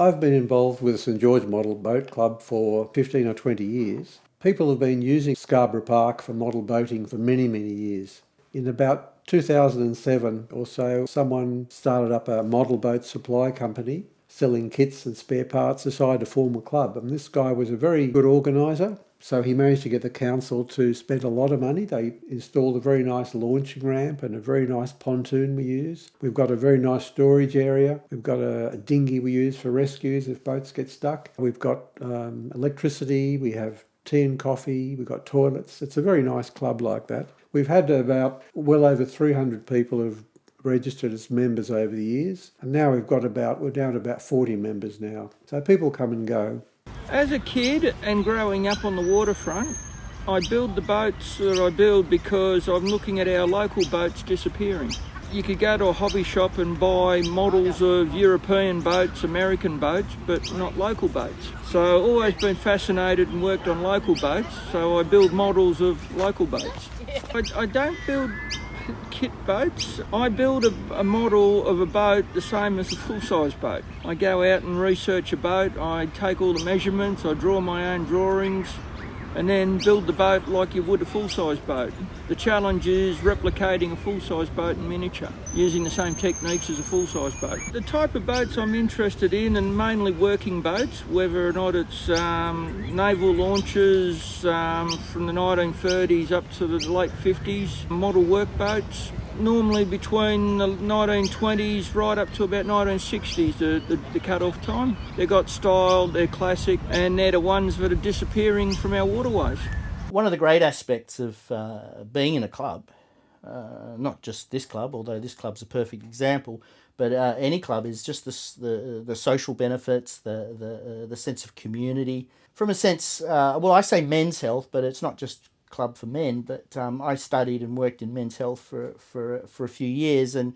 I've been involved with the St George Model Boat Club for 15 or 20 years. People have been using Scarborough Park for model boating for many, many years. In about 2007 or so, someone started up a model boat supply company selling kits and spare parts, decided to form a club. And this guy was a very good organiser, so he managed to get the council to spend a lot of money. They installed a very nice launching ramp and a very nice pontoon we use. We've got a very nice storage area. We've got a dinghy we use for rescues if boats get stuck. We've got electricity, we have tea and coffee, we've got toilets. It's a very nice club like that. We've had about well over 300 people who've registered as members over the years, and now we're down to about 40 members now. So people come and go. As a kid and growing up on the waterfront, I build the boats that I build because I'm looking at our local boats disappearing. You could go to a hobby shop and buy models of European boats, American boats, but not local boats. So I've always been fascinated and worked on local boats, so I build models of local boats. I don't build kit boats. I build a model of a boat the same as a full-size boat. I go out and research a boat, I take all the measurements, I draw my own drawings, and then build the boat like you would a full-size boat. The challenge is replicating a full-size boat in miniature, using the same techniques as a full-size boat. The type of boats I'm interested in, and mainly working boats, whether or not it's naval launches from the 1930s up to the late 50s, model workboats, normally between the 1920s right up to about 1960s, the cut-off time. They've got style, they're classic, and they're the ones that are disappearing from our waterways. One of the great aspects of being in a club, not just this club, although this club's a perfect example, but any club, is just the social benefits, the sense of community. From a sense, I say men's health, but it's not just club for men, but I studied and worked in men's health for a few years, and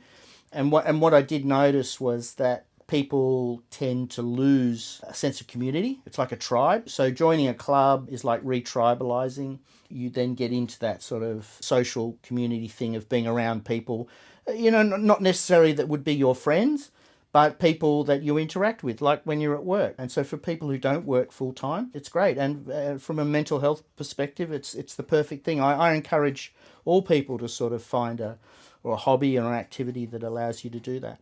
what I did notice was that people tend to lose a sense of community. It's like a tribe. So joining a club is like re-tribalising. You then get into that sort of social community thing of being around people, not necessarily that would be your friends, but people that you interact with, like when you're at work. And so for people who don't work full-time, it's great. And from a mental health perspective, it's the perfect thing. I encourage all people to sort of find a hobby or an activity that allows you to do that.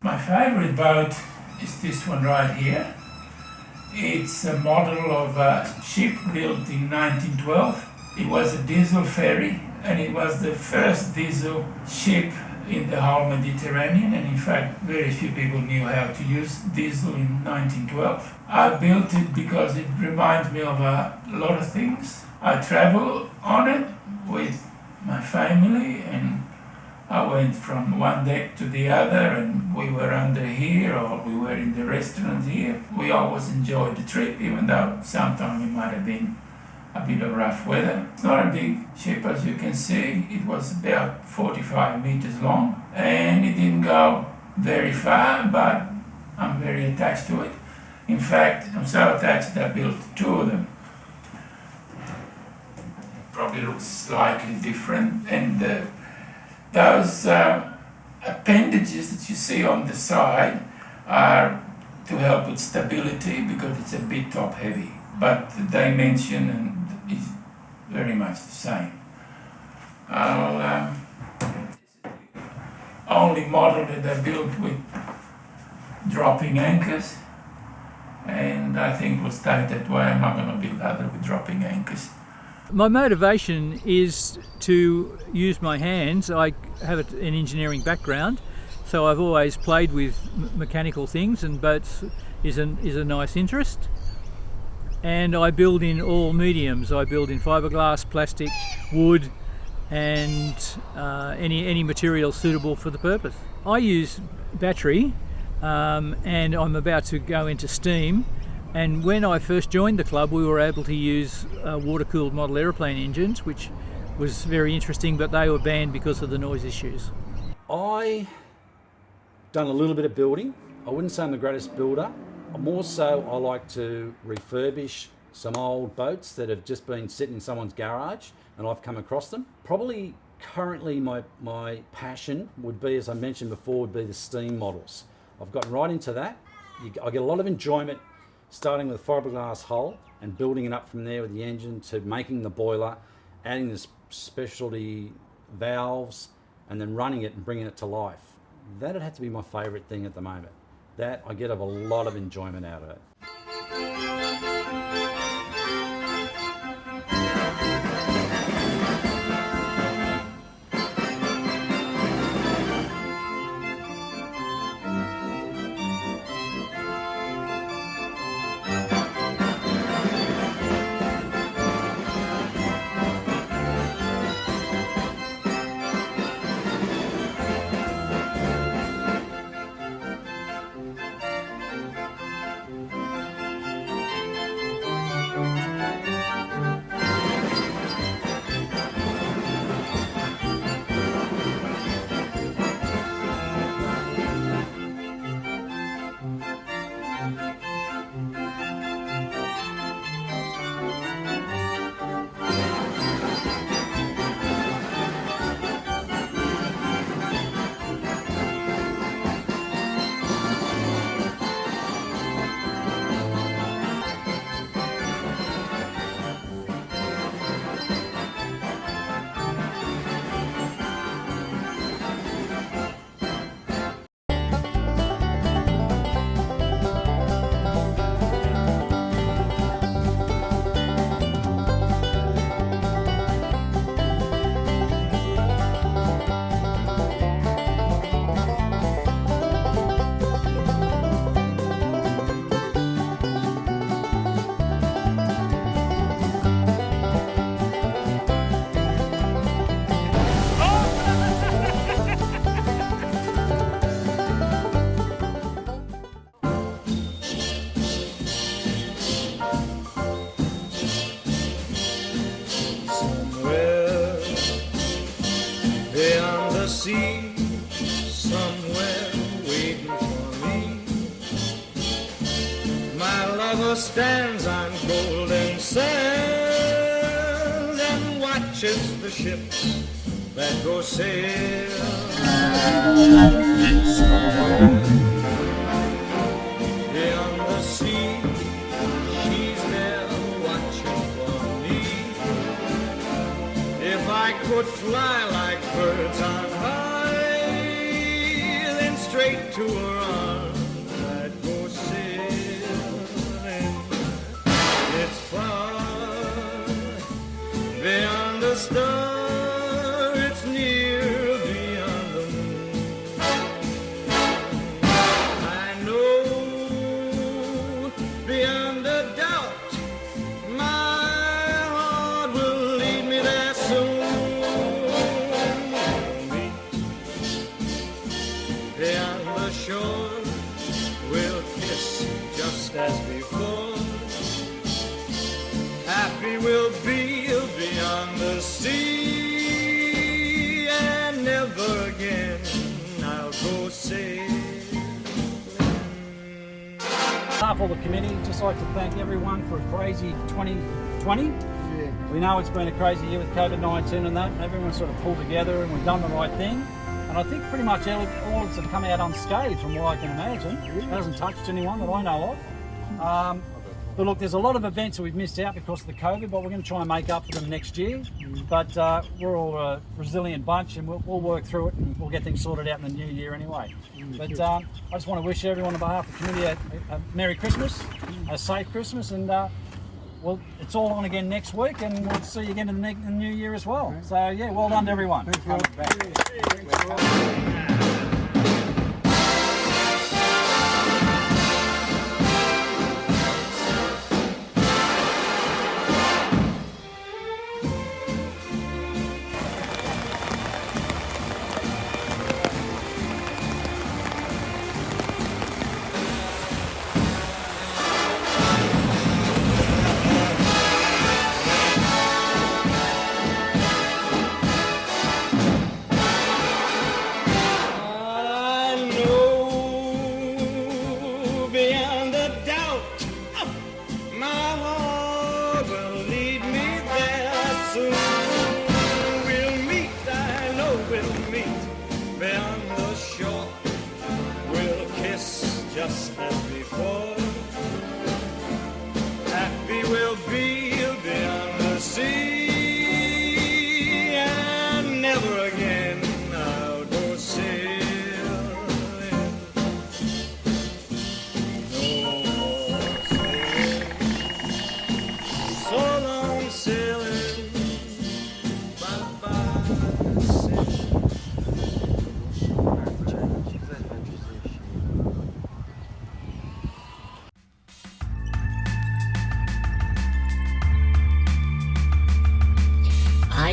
My favourite boat is this one right here. It's a model of a ship built in 1912. It was a diesel ferry, and it was the first diesel ship in the whole Mediterranean, and in fact very few people knew how to use diesel in 1912. I built it because it reminds me of a lot of things. I travel on it with my family, and I went from one deck to the other, and we were under here or we were in the restaurant here. We always enjoyed the trip, even though sometimes it might have been a bit of rough weather. It's not a big ship, as you can see. It was about 45 meters long, and it didn't go very far, but I'm very attached to it. In fact, I'm so attached that I built two of them. Probably looks slightly different, and those appendages that you see on the side are to help with stability because it's a bit top heavy, but the dimension is very much the same. Only model that I built with dropping anchors, and I it will stay that way. I'm not going to build other with dropping anchors. My motivation is to use my hands. I have an engineering background, so I've always played with mechanical things, and boats is a nice interest. And I build in all mediums. I build in fiberglass, plastic, wood, and any material suitable for the purpose. I use battery, and I'm about to go into steam. And when I first joined the club, we were able to use water-cooled model aeroplane engines, which was very interesting, but they were banned because of the noise issues. I done a little bit of building. I wouldn't say I'm the greatest builder. More so, I like to refurbish some old boats that have just been sitting in someone's garage, and I've come across them. Probably currently my passion would be, as I mentioned before, would be the steam models. I've gotten right into that. I get a lot of enjoyment starting with a fiberglass hull and building it up from there with the engine to making the boiler, adding the specialty valves, and then running it and bringing it to life. That'd have to be my favourite thing at the moment. That I get a lot of enjoyment out of it. Sea, somewhere waiting for me. My lover stands on golden sands and watches the ships that go sail. Beyond the sea, she's there watching for me. If I could fly like birds on straight to her arms, I'd go sailing. It's far beyond the star, it's near beyond the moon. I know beyond a doubt my heart will lead me there soon. Beyond the shore, we'll kiss just as before. Happy we'll be beyond the sea, and never again I'll go sailing. On behalf of the committee, just like to thank everyone for a crazy 2020. We know it's been a crazy year with COVID-19 and that, and everyone sort of pulled together and we've done the right thing. And I think pretty much all have come out unscathed from what I can imagine. It hasn't touched anyone that I know of. But look, there's a lot of events that we've missed out because of the COVID, but we're going to try and make up for them next year. But we're all a resilient bunch and we'll work through it and we'll get things sorted out in the new year anyway. But I just want to wish everyone on behalf of the community a Merry Christmas, a safe Christmas, and well, it's all on again next week, and we'll see you again in the new year as well. So yeah, well done to everyone. Thanks, Rob. Beyond the shore, we'll kiss just as before.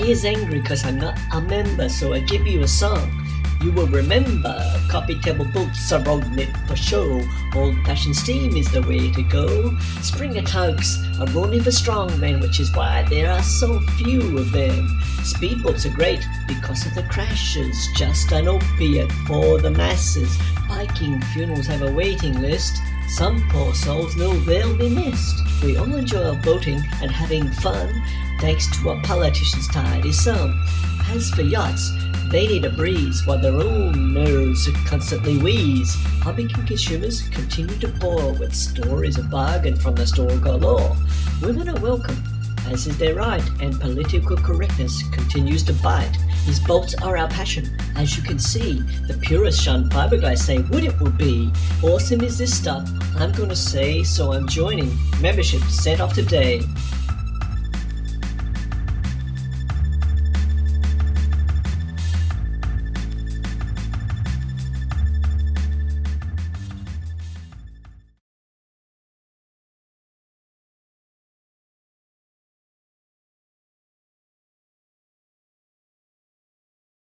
is angry because I'm not a member, so I give you a song. You will remember, coffee table books are rolling it for show. Old-fashioned steam is the way to go. Springer tugs are only for strong men, which is why there are so few of them. Speedboats are great because of the crashes, just an opiate for the masses. Viking funerals have a waiting list. Some poor souls know they'll be missed. We all enjoy our boating and having fun, thanks to our politicians' tidy sum. As for yachts, they need a breeze while their owners constantly wheeze. Hobby consumers continue to pour with stories of bargain from the store galore. Women are welcome, as is their right, and political correctness continues to bite. These boats are our passion, as you can see. The purists shun fiberglass, say what it will be. Awesome is this stuff, I'm gonna say, so I'm joining. Membership set off today.